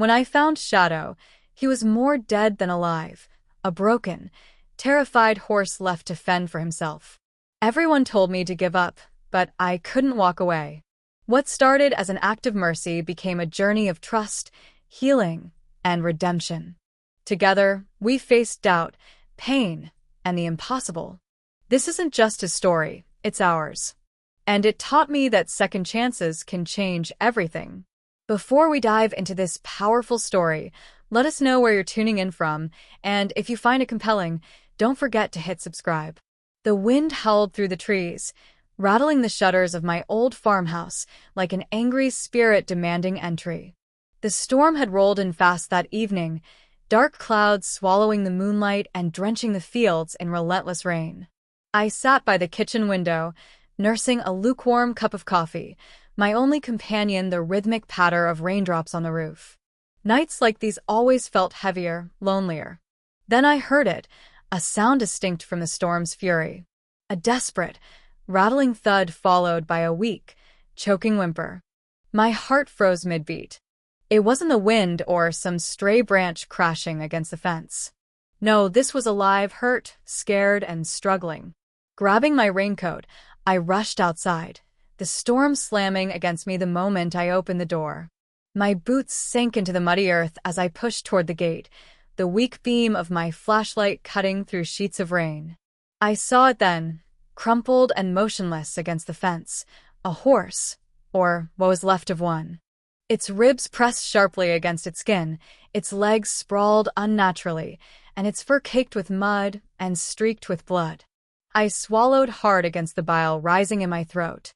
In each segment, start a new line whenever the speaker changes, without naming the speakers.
When I found Shadow, he was more dead than alive, a broken, terrified horse left to fend for himself. Everyone told me to give up, but I couldn't walk away. What started as an act of mercy became a journey of trust, healing, and redemption. Together, we faced doubt, pain, and the impossible. This isn't just his story, it's ours. And it taught me that second chances can change everything. Before we dive into this powerful story, let us know where you're tuning in from, and if you find it compelling, don't forget to hit subscribe. The wind howled through the trees, rattling the shutters of my old farmhouse like an angry spirit demanding entry. The storm had rolled in fast that evening, dark clouds swallowing the moonlight and drenching the fields in relentless rain. I sat by the kitchen window, nursing a lukewarm cup of coffee, my only companion the rhythmic patter of raindrops on the roof. Nights like these always felt heavier, lonelier. Then I heard it, a sound distinct from the storm's fury. A desperate, rattling thud followed by a weak, choking whimper. My heart froze mid-beat. It wasn't the wind or some stray branch crashing against the fence. No, this was alive, hurt, scared, and struggling. Grabbing my raincoat, I rushed outside, the storm slamming against me the moment I opened the door. My boots sank into the muddy earth as I pushed toward the gate, the weak beam of my flashlight cutting through sheets of rain. I saw it then, crumpled and motionless against the fence, a horse, or what was left of one. Its ribs pressed sharply against its skin, its legs sprawled unnaturally, and its fur caked with mud and streaked with blood. I swallowed hard against the bile rising in my throat.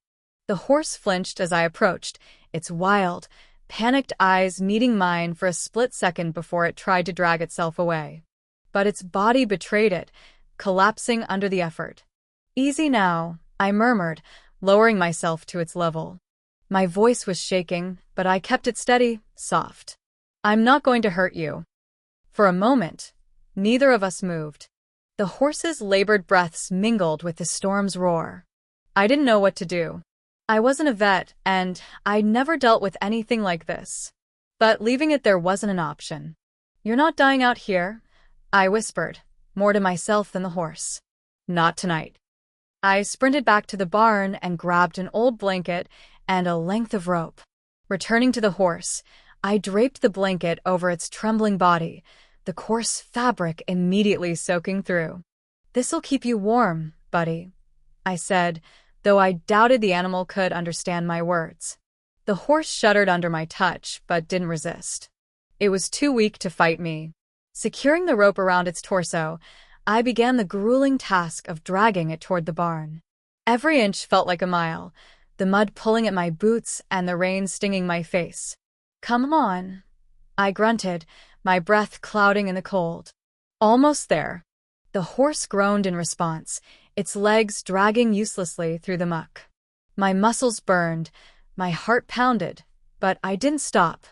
The horse flinched as I approached, its wild, panicked eyes meeting mine for a split second before it tried to drag itself away. But its body betrayed it, collapsing under the effort. "Easy now," I murmured, lowering myself to its level. My voice was shaking, but I kept it steady, soft. "I'm not going to hurt you." For a moment, neither of us moved. The horse's labored breaths mingled with the storm's roar. I didn't know what to do. I wasn't a vet, and I'd never dealt with anything like this. But leaving it there wasn't an option. "You're not dying out here," I whispered, more to myself than the horse. "Not tonight." I sprinted back to the barn and grabbed an old blanket and a length of rope. Returning to the horse, I draped the blanket over its trembling body, the coarse fabric immediately soaking through. "This'll keep you warm, buddy," I said, though I doubted the animal could understand my words. The horse shuddered under my touch, but didn't resist. It was too weak to fight me. Securing the rope around its torso, I began the grueling task of dragging it toward the barn. Every inch felt like a mile, the mud pulling at my boots and the rain stinging my face. "Come on," I grunted, my breath clouding in the cold. "Almost there." The horse groaned in response, its legs dragging uselessly through the muck. My muscles burned, my heart pounded, but I didn't stop.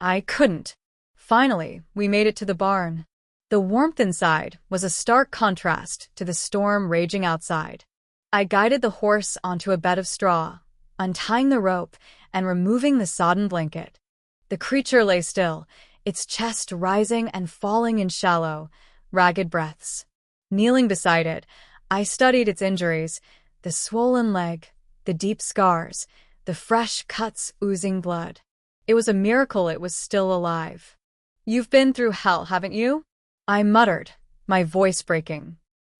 I couldn't. Finally, we made it to the barn. The warmth inside was a stark contrast to the storm raging outside. I guided the horse onto a bed of straw, untying the rope and removing the sodden blanket. The creature lay still, its chest rising and falling in shallow, ragged breaths. Kneeling beside it, I studied its injuries, the swollen leg, the deep scars, the fresh cuts oozing blood. It was a miracle it was still alive. "You've been through hell, haven't you?" I muttered, my voice breaking.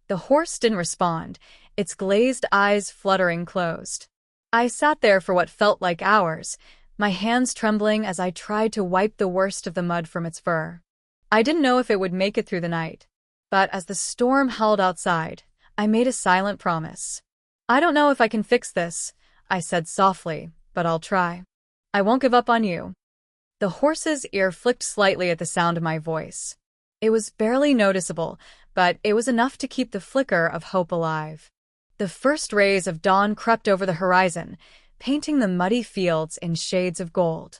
The horse didn't respond, its glazed eyes fluttering closed. I sat there for what felt like hours, my hands trembling as I tried to wipe the worst of the mud from its fur. I didn't know if it would make it through the night, but as the storm howled outside, I made a silent promise. "I don't know if I can fix this," I said softly, "but I'll try. I won't give up on you." The horse's ear flicked slightly at the sound of my voice. It was barely noticeable, but it was enough to keep the flicker of hope alive. The first rays of dawn crept over the horizon, painting the muddy fields in shades of gold.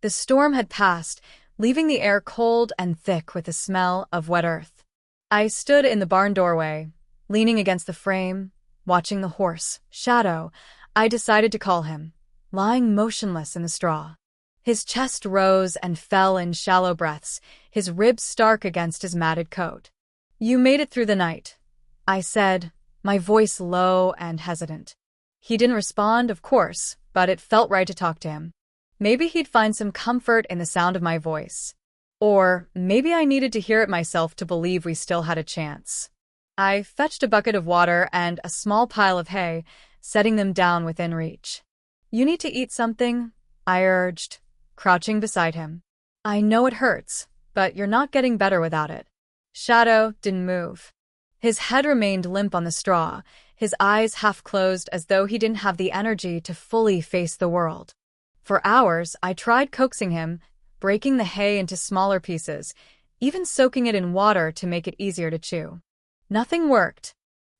The storm had passed, leaving the air cold and thick with the smell of wet earth. I stood in the barn doorway, leaning against the frame, watching the horse, Shadow, I decided to call him, lying motionless in the straw. His chest rose and fell in shallow breaths, his ribs stark against his matted coat. "You made it through the night," I said, my voice low and hesitant. He didn't respond, of course, but it felt right to talk to him. Maybe he'd find some comfort in the sound of my voice. Or maybe I needed to hear it myself to believe we still had a chance. I fetched a bucket of water and a small pile of hay, setting them down within reach. "You need to eat something," I urged, crouching beside him. "I know it hurts, but you're not getting better without it." Shadow didn't move. His head remained limp on the straw, his eyes half closed as though he didn't have the energy to fully face the world. For hours, I tried coaxing him, breaking the hay into smaller pieces, even soaking it in water to make it easier to chew. Nothing worked.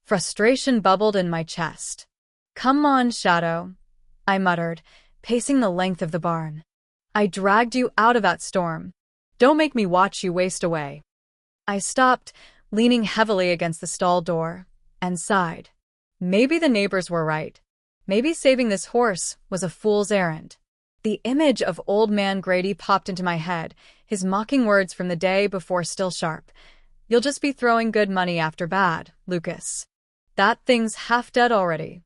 Frustration bubbled in my chest. "Come on, Shadow," I muttered, pacing the length of the barn. "I dragged you out of that storm. Don't make me watch you waste away." I stopped, leaning heavily against the stall door, and sighed. Maybe the neighbors were right. Maybe saving this horse was a fool's errand. The image of Old Man Grady popped into my head, his mocking words from the day before still sharp. "You'll just be throwing good money after bad, Lucas. That thing's half dead already."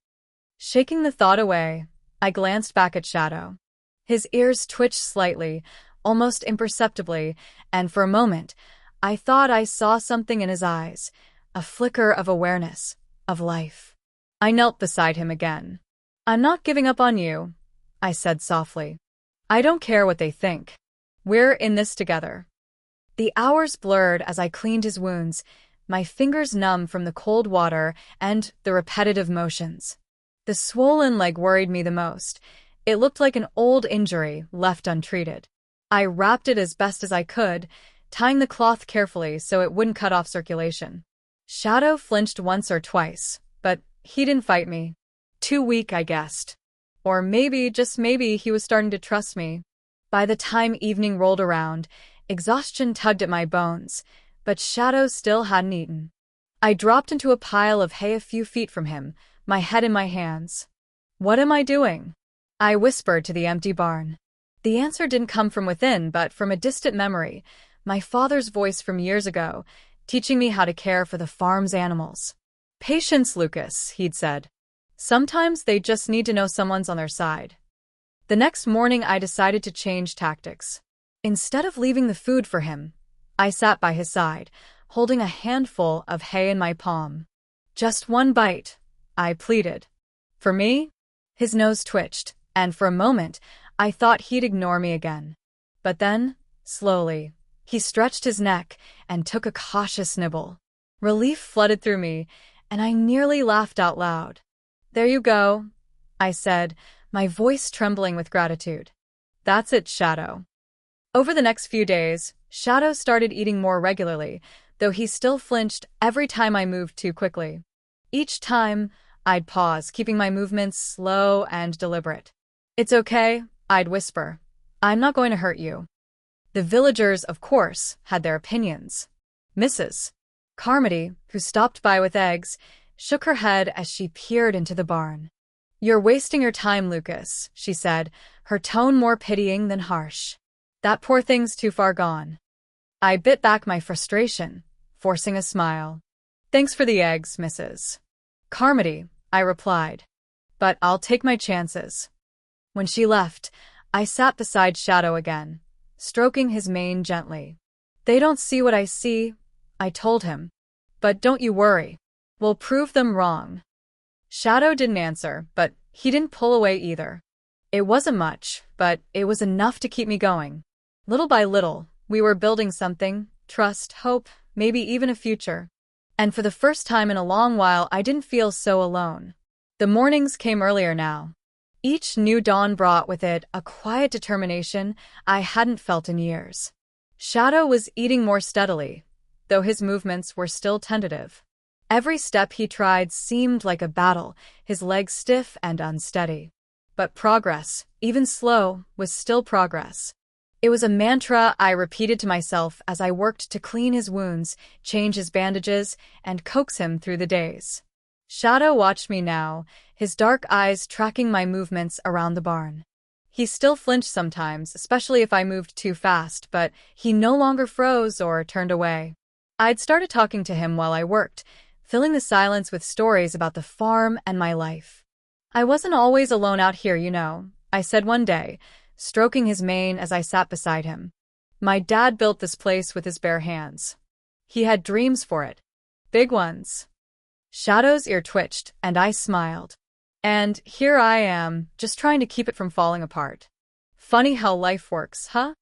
Shaking the thought away, I glanced back at Shadow. His ears twitched slightly, almost imperceptibly, and for a moment, I thought I saw something in his eyes, a flicker of awareness, of life. I knelt beside him again. "I'm not giving up on you," I said softly. "I don't care what they think. We're in this together." The hours blurred as I cleaned his wounds, my fingers numb from the cold water and the repetitive motions. The swollen leg worried me the most. It looked like an old injury left untreated. I wrapped it as best as I could, tying the cloth carefully so it wouldn't cut off circulation. Shadow flinched once or twice, but he didn't fight me. Too weak, I guessed. Or maybe, just maybe, he was starting to trust me. By the time evening rolled around, exhaustion tugged at my bones, but Shadow still hadn't eaten. I dropped into a pile of hay a few feet from him, my head in my hands. "What am I doing?" I whispered to the empty barn. The answer didn't come from within, but from a distant memory, my father's voice from years ago, teaching me how to care for the farm's animals. "Patience, Lucas," he'd said. "Sometimes they just need to know someone's on their side." The next morning I decided to change tactics. Instead of leaving the food for him, I sat by his side, holding a handful of hay in my palm. "Just one bite," I pleaded. "For me?" His nose twitched, and for a moment, I thought he'd ignore me again. But then, slowly, he stretched his neck and took a cautious nibble. Relief flooded through me, and I nearly laughed out loud. "There you go," I said, my voice trembling with gratitude. "That's it, Shadow." Over the next few days, Shadow started eating more regularly, though he still flinched every time I moved too quickly. Each time, I'd pause, keeping my movements slow and deliberate. "It's okay," I'd whisper. "I'm not going to hurt you." The villagers, of course, had their opinions. Mrs. Carmody, who stopped by with eggs, shook her head as she peered into the barn. "You're wasting your time, Lucas," she said, her tone more pitying than harsh. "That poor thing's too far gone." I bit back my frustration, forcing a smile. "Thanks for the eggs, Mrs. Carmody," I replied. "But I'll take my chances." When she left, I sat beside Shadow again, stroking his mane gently. "They don't see what I see," I told him. "But don't you worry. We'll prove them wrong." Shadow didn't answer, but he didn't pull away either. It wasn't much, but it was enough to keep me going. Little by little, we were building something: trust, hope, maybe even a future. And for the first time in a long while, I didn't feel so alone. The mornings came earlier now. Each new dawn brought with it a quiet determination I hadn't felt in years. Shadow was eating more steadily, though his movements were still tentative. Every step he tried seemed like a battle, his legs stiff and unsteady. But progress, even slow, was still progress. It was a mantra I repeated to myself as I worked to clean his wounds, change his bandages, and coax him through the days. Shadow watched me now, his dark eyes tracking my movements around the barn. He still flinched sometimes, especially if I moved too fast, but he no longer froze or turned away. I'd started talking to him while I worked, filling the silence with stories about the farm and my life. I wasn't always alone out here, I said one day, stroking his mane as I sat beside him. My dad built this place with his bare hands. He had dreams for it. Big ones. Shadow's ear twitched, and I smiled. And here I am, just trying to keep it from falling apart. Funny how life works, huh?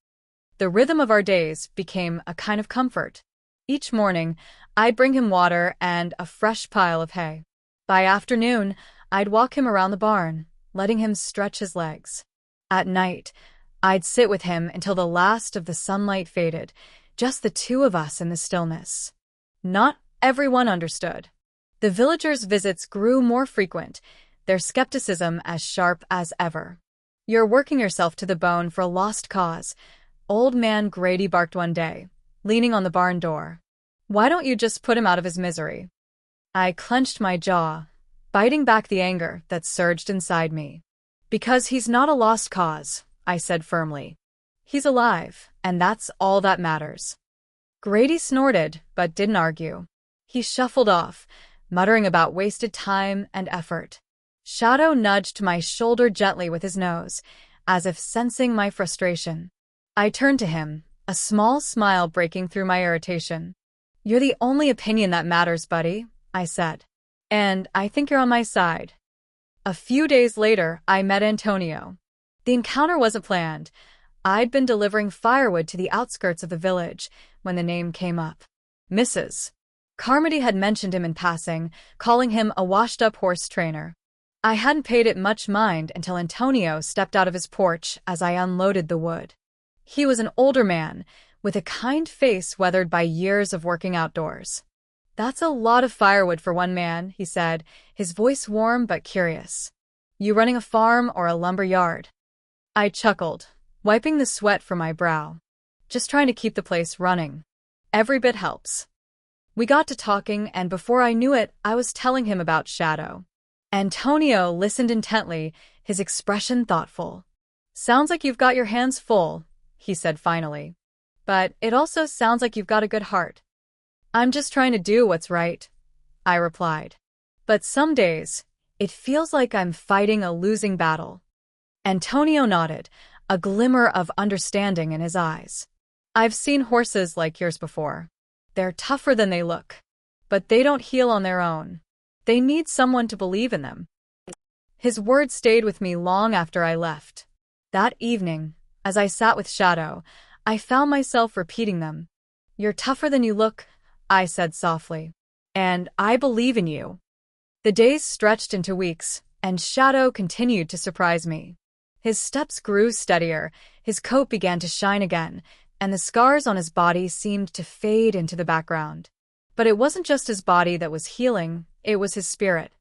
The rhythm of our days became a kind of comfort. Each morning, I'd bring him water and a fresh pile of hay. By afternoon, I'd walk him around the barn, letting him stretch his legs. At night, I'd sit with him until the last of the sunlight faded, just the two of us in the stillness. Not everyone understood. The villagers' visits grew more frequent, their skepticism as sharp as ever. "You're working yourself to the bone for a lost cause," Old Man Grady barked one day, leaning on the barn door. "Why don't you just put him out of his misery?" I clenched my jaw, biting back the anger that surged inside me. "Because he's not a lost cause," I said firmly. "He's alive, and that's all that matters." Grady snorted, but didn't argue. He shuffled off, muttering about wasted time and effort. Shadow nudged my shoulder gently with his nose, as if sensing my frustration. I turned to him, a small smile breaking through my irritation. "You're the only opinion that matters, buddy," I said. "And I think you're on my side." A few days later, I met Antonio. The encounter wasn't planned. I'd been delivering firewood to the outskirts of the village when the name came up. Mrs. Carmody had mentioned him in passing, calling him a washed-up horse trainer. I hadn't paid it much mind until Antonio stepped out of his porch as I unloaded the wood. He was an older man, with a kind face weathered by years of working outdoors. "That's a lot of firewood for one man," he said, his voice warm but curious. "You running a farm or a lumber yard?" I chuckled, wiping the sweat from my brow. "Just trying to keep the place running. Every bit helps." We got to talking, and before I knew it, I was telling him about Shadow. Antonio listened intently, his expression thoughtful. "Sounds like you've got your hands full," he said finally. "But it also sounds like you've got a good heart." "I'm just trying to do what's right," I replied. "But some days, it feels like I'm fighting a losing battle." Antonio nodded, a glimmer of understanding in his eyes. "I've seen horses like yours before. They're tougher than they look. But they don't heal on their own. They need someone to believe in them." His words stayed with me long after I left. That evening, as I sat with Shadow, I found myself repeating them. "You're tougher than you look," I said softly. "And I believe in you." The days stretched into weeks, and Shadow continued to surprise me. His steps grew steadier, his coat began to shine again, and the scars on his body seemed to fade into the background. But it wasn't just his body that was healing, it was his spirit.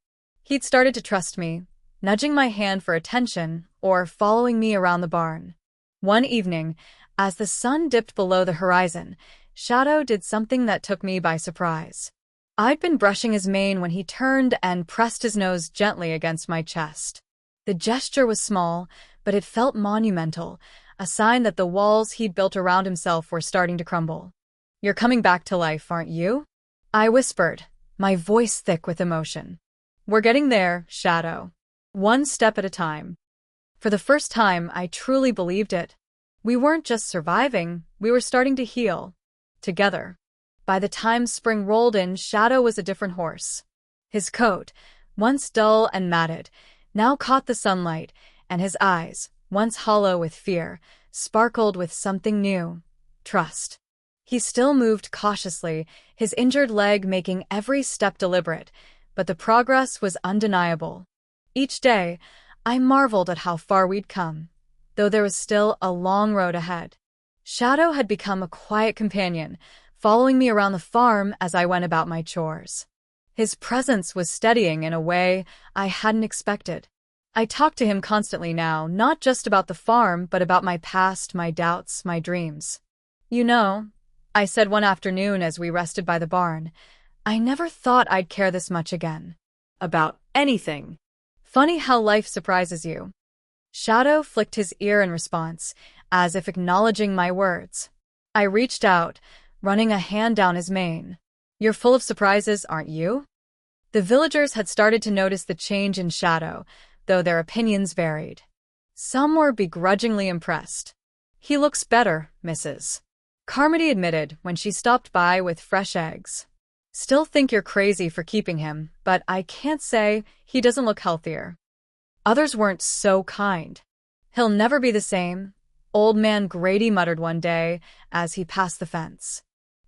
He'd started to trust me, nudging my hand for attention or following me around the barn. One evening, as the sun dipped below the horizon, Shadow did something that took me by surprise. I'd been brushing his mane when he turned and pressed his nose gently against my chest. The gesture was small, but it felt monumental, a sign that the walls he'd built around himself were starting to crumble. "You're coming back to life, aren't you?" I whispered, my voice thick with emotion. "We're getting there, Shadow. One step at a time." For the first time, I truly believed it. We weren't just surviving, we were starting to heal. Together. By the time spring rolled in, Shadow was a different horse. His coat, once dull and matted, now caught the sunlight, and his eyes, once hollow with fear, sparkled with something new: trust. He still moved cautiously, his injured leg making every step deliberate, but the progress was undeniable. Each day, I marveled at how far we'd come, though there was still a long road ahead. Shadow had become a quiet companion, following me around the farm as I went about my chores. His presence was steadying in a way I hadn't expected. I talked to him constantly now, not just about the farm, but about my past, my doubts, my dreams. "You know," I said one afternoon as we rested by the barn, "I never thought I'd care this much again. About anything. Funny how life surprises you." Shadow flicked his ear in response, as if acknowledging my words. I reached out, running a hand down his mane. You're full of surprises, aren't you? The villagers had started to notice the change in Shadow, though their opinions varied. Some were begrudgingly impressed. He looks better, Mrs. Carmody admitted when she stopped by with fresh eggs. Still think you're crazy for keeping him, but I can't say he doesn't look healthier. Others weren't so kind. He'll never be the same, Old Man Grady muttered one day as he passed the fence.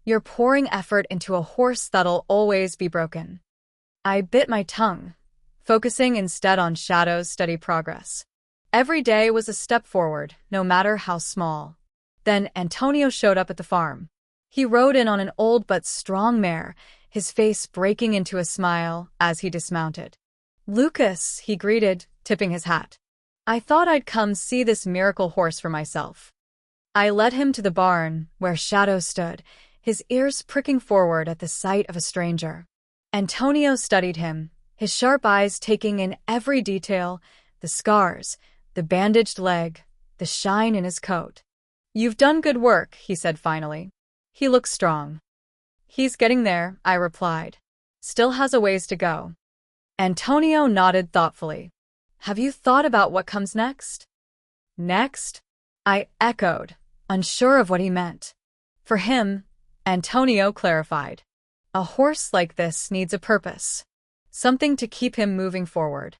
You're pouring effort into a horse that'll always be broken. I bit my tongue, focusing instead on Shadow's steady progress. Every day was a step forward, no matter how small. Then Antonio showed up at the farm. He rode in on an old but strong mare, his face breaking into a smile as he dismounted. Lucas, he greeted, tipping his hat. I thought I'd come see this miracle horse for myself. I led him to the barn, where Shadow stood, his ears pricking forward at the sight of a stranger. Antonio studied him, his sharp eyes taking in every detail, the scars, the bandaged leg, the shine in his coat. You've done good work, he said finally. He looks strong. He's getting there, I replied. Still has a ways to go. Antonio nodded thoughtfully. Have you thought about what comes next? Next? I echoed, unsure of what he meant. For him, Antonio clarified. A horse like this needs a purpose. Something to keep him moving forward.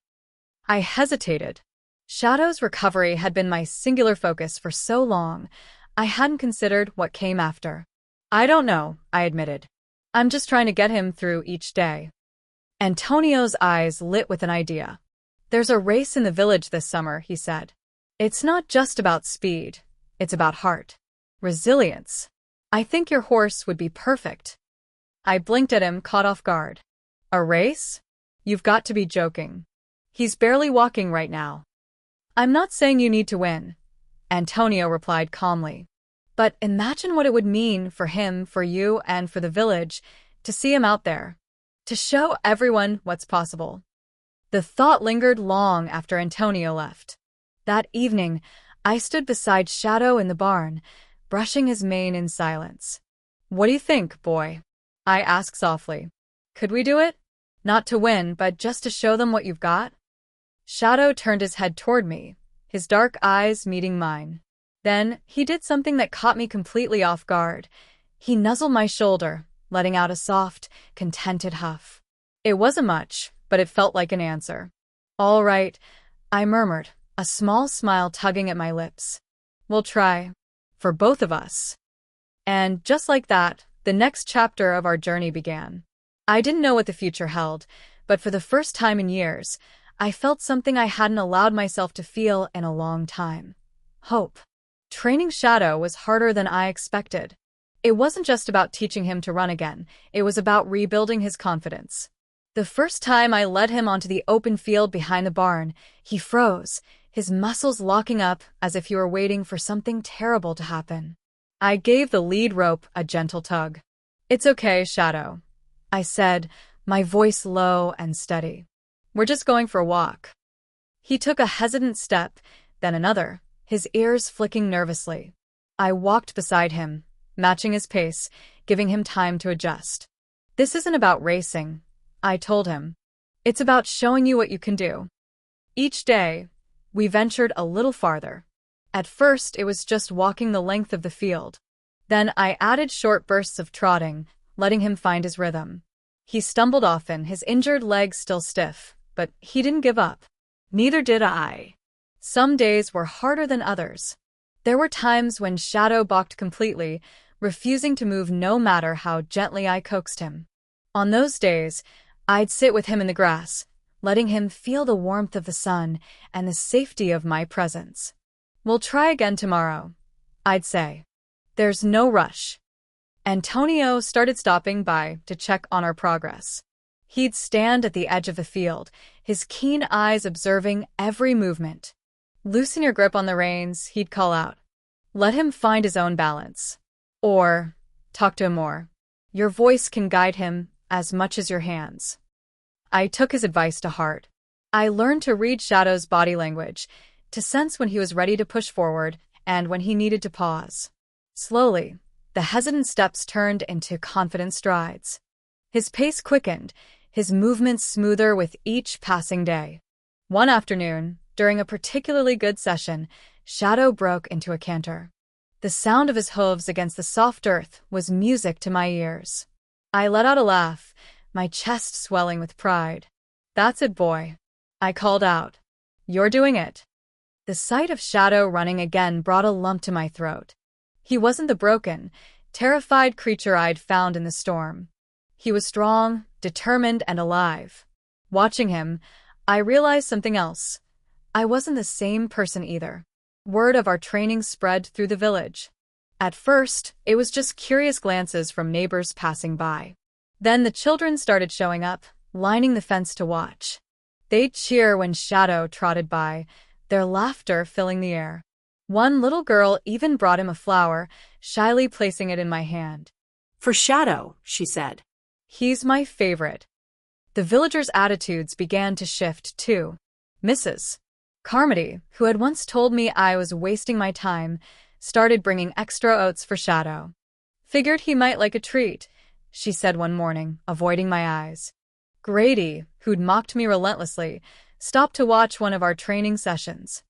I hesitated. Shadow's recovery had been my singular focus for so long, I hadn't considered what came after. I don't know, I admitted. I'm just trying to get him through each day. Antonio's eyes lit with an idea. There's a race in the village this summer, he said. It's not just about speed, it's about heart. Resilience. I think your horse would be perfect. I blinked at him, caught off guard. A race? You've got to be joking. He's barely walking right now. I'm not saying you need to win, Antonio replied calmly. But imagine what it would mean for him, for you, and for the village to see him out there, to show everyone what's possible. The thought lingered long after Antonio left. That evening, I stood beside Shadow in the barn, brushing his mane in silence. What do you think, boy? I asked softly. Could we do it? Not to win, but just to show them what you've got? Shadow turned his head toward me, his dark eyes meeting mine. Then he did something that caught me completely off guard. He nuzzled my shoulder, letting out a soft, contented huff. It wasn't much, but it felt like an answer. All right, I murmured, a small smile tugging at my lips. We'll try. For both of us. And just like that, the next chapter of our journey began. I didn't know what the future held, but for the first time in years, I felt something I hadn't allowed myself to feel in a long time. Hope. Training Shadow was harder than I expected. It wasn't just about teaching him to run again, it was about rebuilding his confidence. The first time I led him onto the open field behind the barn, he froze, his muscles locking up as if he were waiting for something terrible to happen. I gave the lead rope a gentle tug. It's okay, Shadow, I said, my voice low and steady. We're just going for a walk. He took a hesitant step, then another, his ears flicking nervously. I walked beside him, matching his pace, giving him time to adjust. This isn't about racing, I told him. It's about showing you what you can do. Each day, we ventured a little farther. At first, it was just walking the length of the field. Then I added short bursts of trotting, letting him find his rhythm. He stumbled often, his injured legs still stiff, but he didn't give up. Neither did I. Some days were harder than others. There were times when Shadow balked completely, refusing to move no matter how gently I coaxed him. On those days, I'd sit with him in the grass, letting him feel the warmth of the sun and the safety of my presence. We'll try again tomorrow, I'd say. There's no rush. Antonio started stopping by to check on our progress. He'd stand at the edge of the field, his keen eyes observing every movement. Loosen your grip on the reins, he'd call out. Let him find his own balance. Or, talk to him more. Your voice can guide him as much as your hands. I took his advice to heart. I learned to read Shadow's body language, to sense when he was ready to push forward and when he needed to pause. Slowly, the hesitant steps turned into confident strides. His pace quickened, his movements smoother with each passing day. One afternoon, during a particularly good session, Shadow broke into a canter. The sound of his hooves against the soft earth was music to my ears. I let out a laugh, my chest swelling with pride. "That's it, boy," I called out. "You're doing it." The sight of Shadow running again brought a lump to my throat. He wasn't the broken, terrified creature I'd found in the storm. He was strong, determined, and alive. Watching him, I realized something else. I wasn't the same person either. Word of our training spread through the village. At first, it was just curious glances from neighbors passing by. Then the children started showing up, lining the fence to watch. They'd cheer when Shadow trotted by, their laughter filling the air. One little girl even brought him a flower, shyly placing it in my hand.
"For Shadow," she said.
"He's my favorite." The villagers' attitudes began to shift, too. Mrs. Carmody, who had once told me I was wasting my time, started bringing extra oats for Shadow. "Figured he might like a treat," she said one morning, avoiding my eyes. Grady, who'd mocked me relentlessly, stopped to watch one of our training sessions.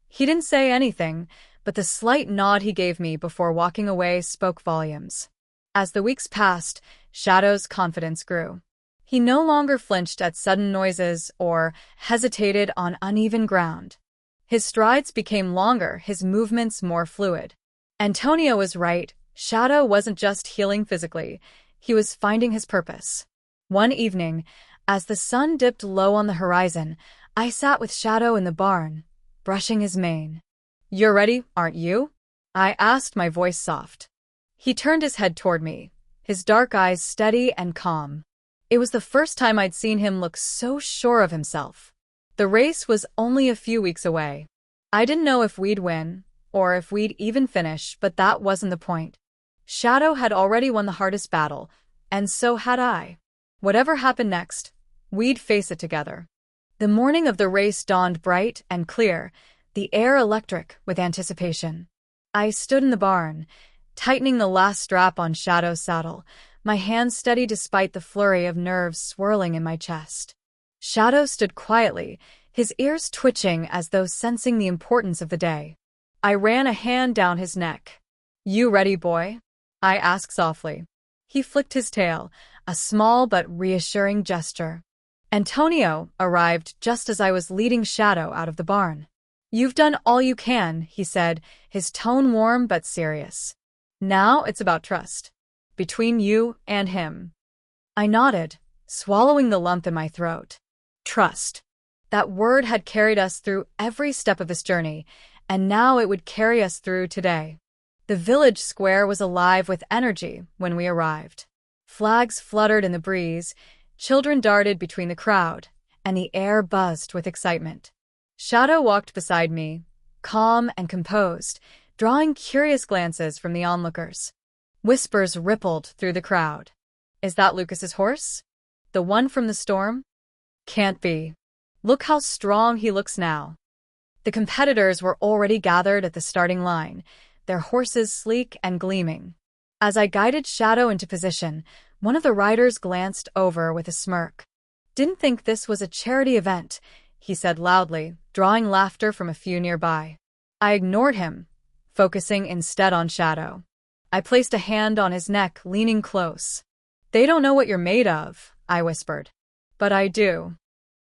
He didn't say anything, but the slight nod he gave me before walking away spoke volumes. As the weeks passed, Shadow's confidence grew. He no longer flinched at sudden noises or hesitated on uneven ground. His strides became longer, his movements more fluid. Antonio was right. Shadow wasn't just healing physically, he was finding his purpose. One evening, as the sun dipped low on the horizon, I sat with Shadow in the barn, brushing his mane. "You're ready, aren't you?" I asked, my voice soft. He turned his head toward me, his dark eyes steady and calm. It was the first time I'd seen him look so sure of himself. The race was only a few weeks away. I didn't know if we'd win, or if we'd even finish, but that wasn't the point. Shadow had already won the hardest battle, and so had I. Whatever happened next, we'd face it together. The morning of the race dawned bright and clear, the air electric with anticipation. I stood in the barn, tightening the last strap on Shadow's saddle, my hands steady despite the flurry of nerves swirling in my chest. Shadow stood quietly, his ears twitching as though sensing the importance of the day. I ran a hand down his neck. "You ready, boy?" I asked softly. He flicked his tail, a small but reassuring gesture. Antonio arrived just as I was leading Shadow out of the barn. "You've done all you can," he said, his tone warm but serious. "Now it's about trust. Between you and him." I nodded, swallowing the lump in my throat. Trust. That word had carried us through every step of this journey, and now it would carry us through today. The village square was alive with energy when we arrived. Flags fluttered in the breeze, children darted between the crowd, and the air buzzed with excitement. Shadow walked beside me, calm and composed, drawing curious glances from the onlookers. Whispers rippled through the crowd. "Is that Lucas's horse? The one from the storm?" "Can't be. Look how strong he looks now." The competitors were already gathered at the starting line, their horses sleek and gleaming. As I guided Shadow into position, one of the riders glanced over with a smirk. "Didn't think this was a charity event," he said loudly, drawing laughter from a few nearby. I ignored him, focusing instead on Shadow. I placed a hand on his neck, leaning close. "They don't know what you're made of," I whispered. "But I do."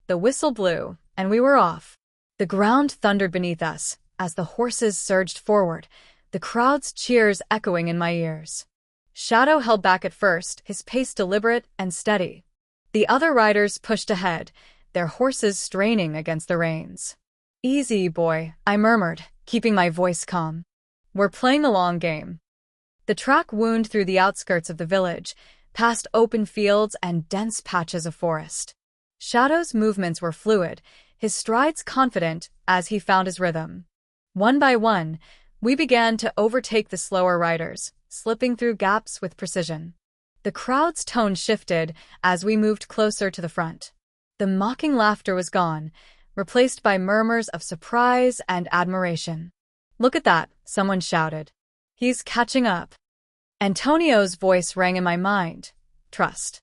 The whistle blew, and we were off. The ground thundered beneath us as the horses surged forward, the crowd's cheers echoing in my ears. Shadow held back at first, his pace deliberate and steady. The other riders pushed ahead, their horses straining against the reins. "Easy, boy," I murmured, keeping my voice calm. "We're playing the long game." The track wound through the outskirts of the village, past open fields and dense patches of forest. Shadow's movements were fluid, his strides confident as he found his rhythm. One by one, we began to overtake the slower riders, slipping through gaps with precision. The crowd's tone shifted as we moved closer to the front. The mocking laughter was gone, replaced by murmurs of surprise and admiration. "Look at that," someone shouted. "He's catching up." Antonio's voice rang in my mind. "Trust.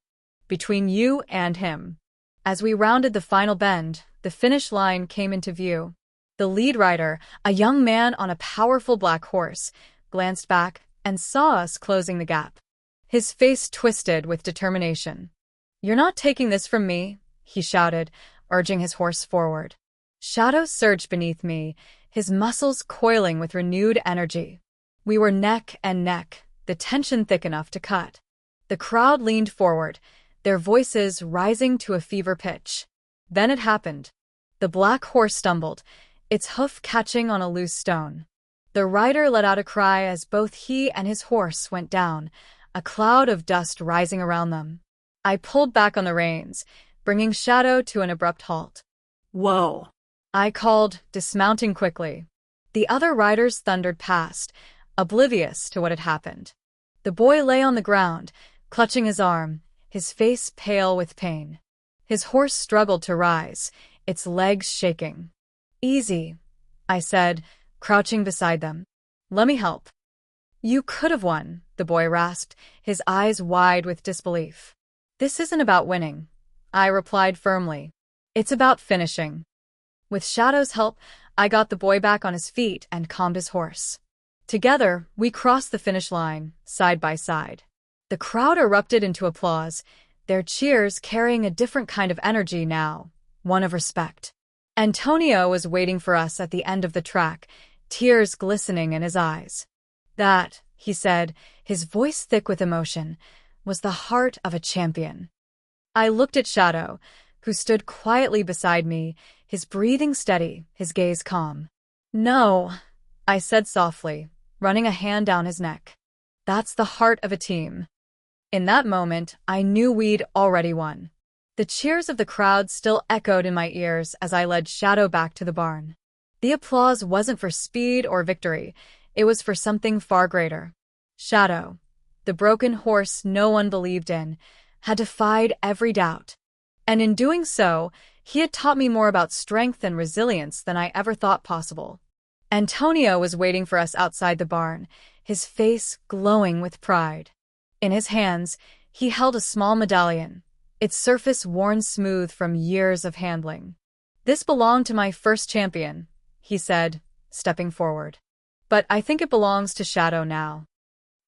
Between you and him." As we rounded the final bend, the finish line came into view. The lead rider, a young man on a powerful black horse, glanced back and saw us closing the gap. His face twisted with determination. "You're not taking this from me," he shouted, urging his horse forward. Shadow surged beneath me, his muscles coiling with renewed energy. We were neck and neck, the tension thick enough to cut. The crowd leaned forward, their voices rising to a fever pitch. Then it happened. The black horse stumbled, its hoof catching on a loose stone. The rider let out a cry as both he and his horse went down, a cloud of dust rising around them. I pulled back on the reins, bringing Shadow to an abrupt halt.
"Whoa,"
I called, dismounting quickly. The other riders thundered past, oblivious to what had happened. The boy lay on the ground, clutching his arm, his face pale with pain. His horse struggled to rise, its legs shaking. "Easy," I said, crouching beside them. "Let me help." "You could have won," the boy rasped, his eyes wide with disbelief. "This isn't about winning," I replied firmly. "It's about finishing." With Shadow's help, I got the boy back on his feet and calmed his horse. Together, we crossed the finish line, side by side. The crowd erupted into applause, their cheers carrying a different kind of energy now, one of respect. Antonio was waiting for us at the end of the track, tears glistening in his eyes. "That," he said, his voice thick with emotion, "was the heart of a champion." I looked at Shadow, who stood quietly beside me, his breathing steady, his gaze calm. "No," I said softly, running a hand down his neck. "That's the heart of a team." In that moment, I knew we'd already won. The cheers of the crowd still echoed in my ears as I led Shadow back to the barn. The applause wasn't for speed or victory, it was for something far greater. Shadow, the broken horse no one believed in, had defied every doubt. And in doing so, he had taught me more about strength and resilience than I ever thought possible. Antonio was waiting for us outside the barn, his face glowing with pride. In his hands, he held a small medallion, its surface worn smooth from years of handling. "This belonged to my first champion," he said, stepping forward. "But I think it belongs to Shadow now."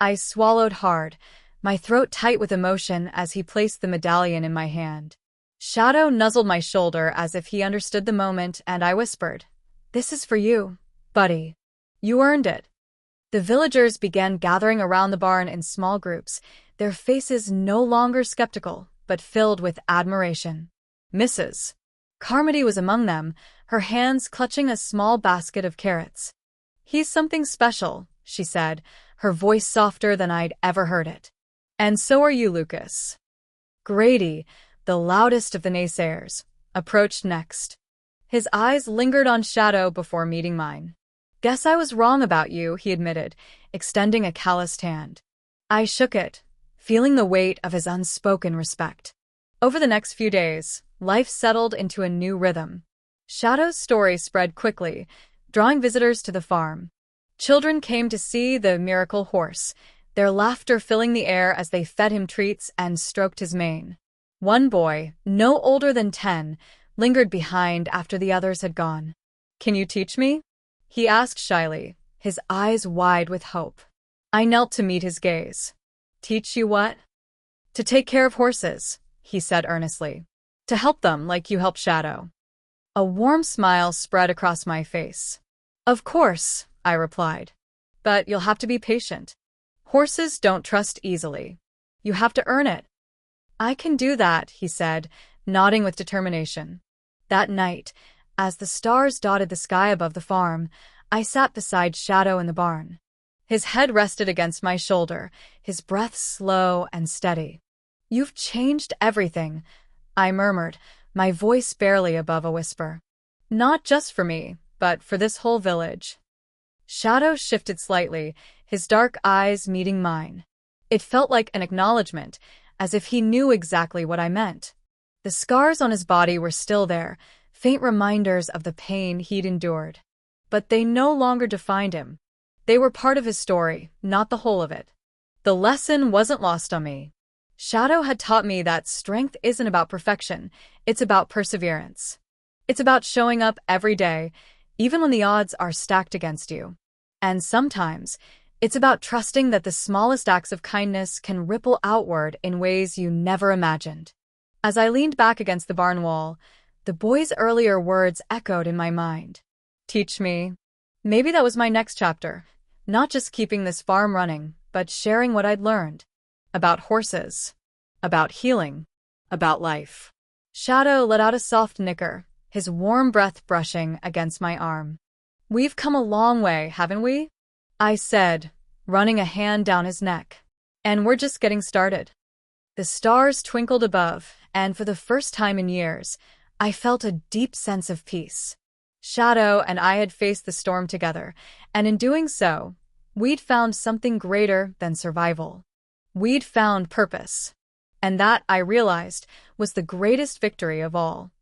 I swallowed hard, my throat tight with emotion as he placed the medallion in my hand. Shadow nuzzled my shoulder as if he understood the moment, and I whispered, "This is for you, buddy. You earned it." The villagers began gathering around the barn in small groups, their faces no longer skeptical, but filled with admiration. Mrs. Carmody was among them, her hands clutching a small basket of carrots. "He's something special," she said, her voice softer than I'd ever heard it. "And so are you, Lucas." Grady, the loudest of the naysayers, approached next. His eyes lingered on Shadow before meeting mine. "Guess I was wrong about you," he admitted, extending a calloused hand. I shook it, feeling the weight of his unspoken respect. Over the next few days, life settled into a new rhythm. Shadow's story spread quickly, drawing visitors to the farm. Children came to see the miracle horse, their laughter filling the air as they fed him treats and stroked his mane. One boy, no older than 10, lingered behind after the others had gone. "Can you teach me?" he asked shyly, his eyes wide with hope. I knelt to meet his gaze. "Teach you what?" "To take care of horses," he said earnestly. "To help them like you help Shadow." A warm smile spread across my face. "Of course," I replied. "But you'll have to be patient. Horses don't trust easily. You have to earn it." "I can do that," he said, nodding with determination. That night, as the stars dotted the sky above the farm, I sat beside Shadow in the barn. His head rested against my shoulder, his breath slow and steady. "You've changed everything," I murmured, my voice barely above a whisper. "Not just for me, but for this whole village." Shadow shifted slightly, his dark eyes meeting mine. It felt like an acknowledgement, as if he knew exactly what I meant. The scars on his body were still there, faint reminders of the pain he'd endured. But they no longer defined him. They were part of his story, not the whole of it. The lesson wasn't lost on me. Shadow had taught me that strength isn't about perfection, it's about perseverance. It's about showing up every day, even when the odds are stacked against you. And sometimes, it's about trusting that the smallest acts of kindness can ripple outward in ways you never imagined. As I leaned back against the barn wall, the boy's earlier words echoed in my mind. Teach me. Maybe that was my next chapter. Not just keeping this farm running, but sharing what I'd learned. About horses. About healing. About life. Shadow let out a soft nicker, his warm breath brushing against my arm. We've come a long way, haven't we? I said, running a hand down his neck. And we're just getting started. The stars twinkled above, and for the first time in years, I felt a deep sense of peace. Shadow and I had faced the storm together, and in doing so, we'd found something greater than survival. We'd found purpose. And that, I realized, was the greatest victory of all.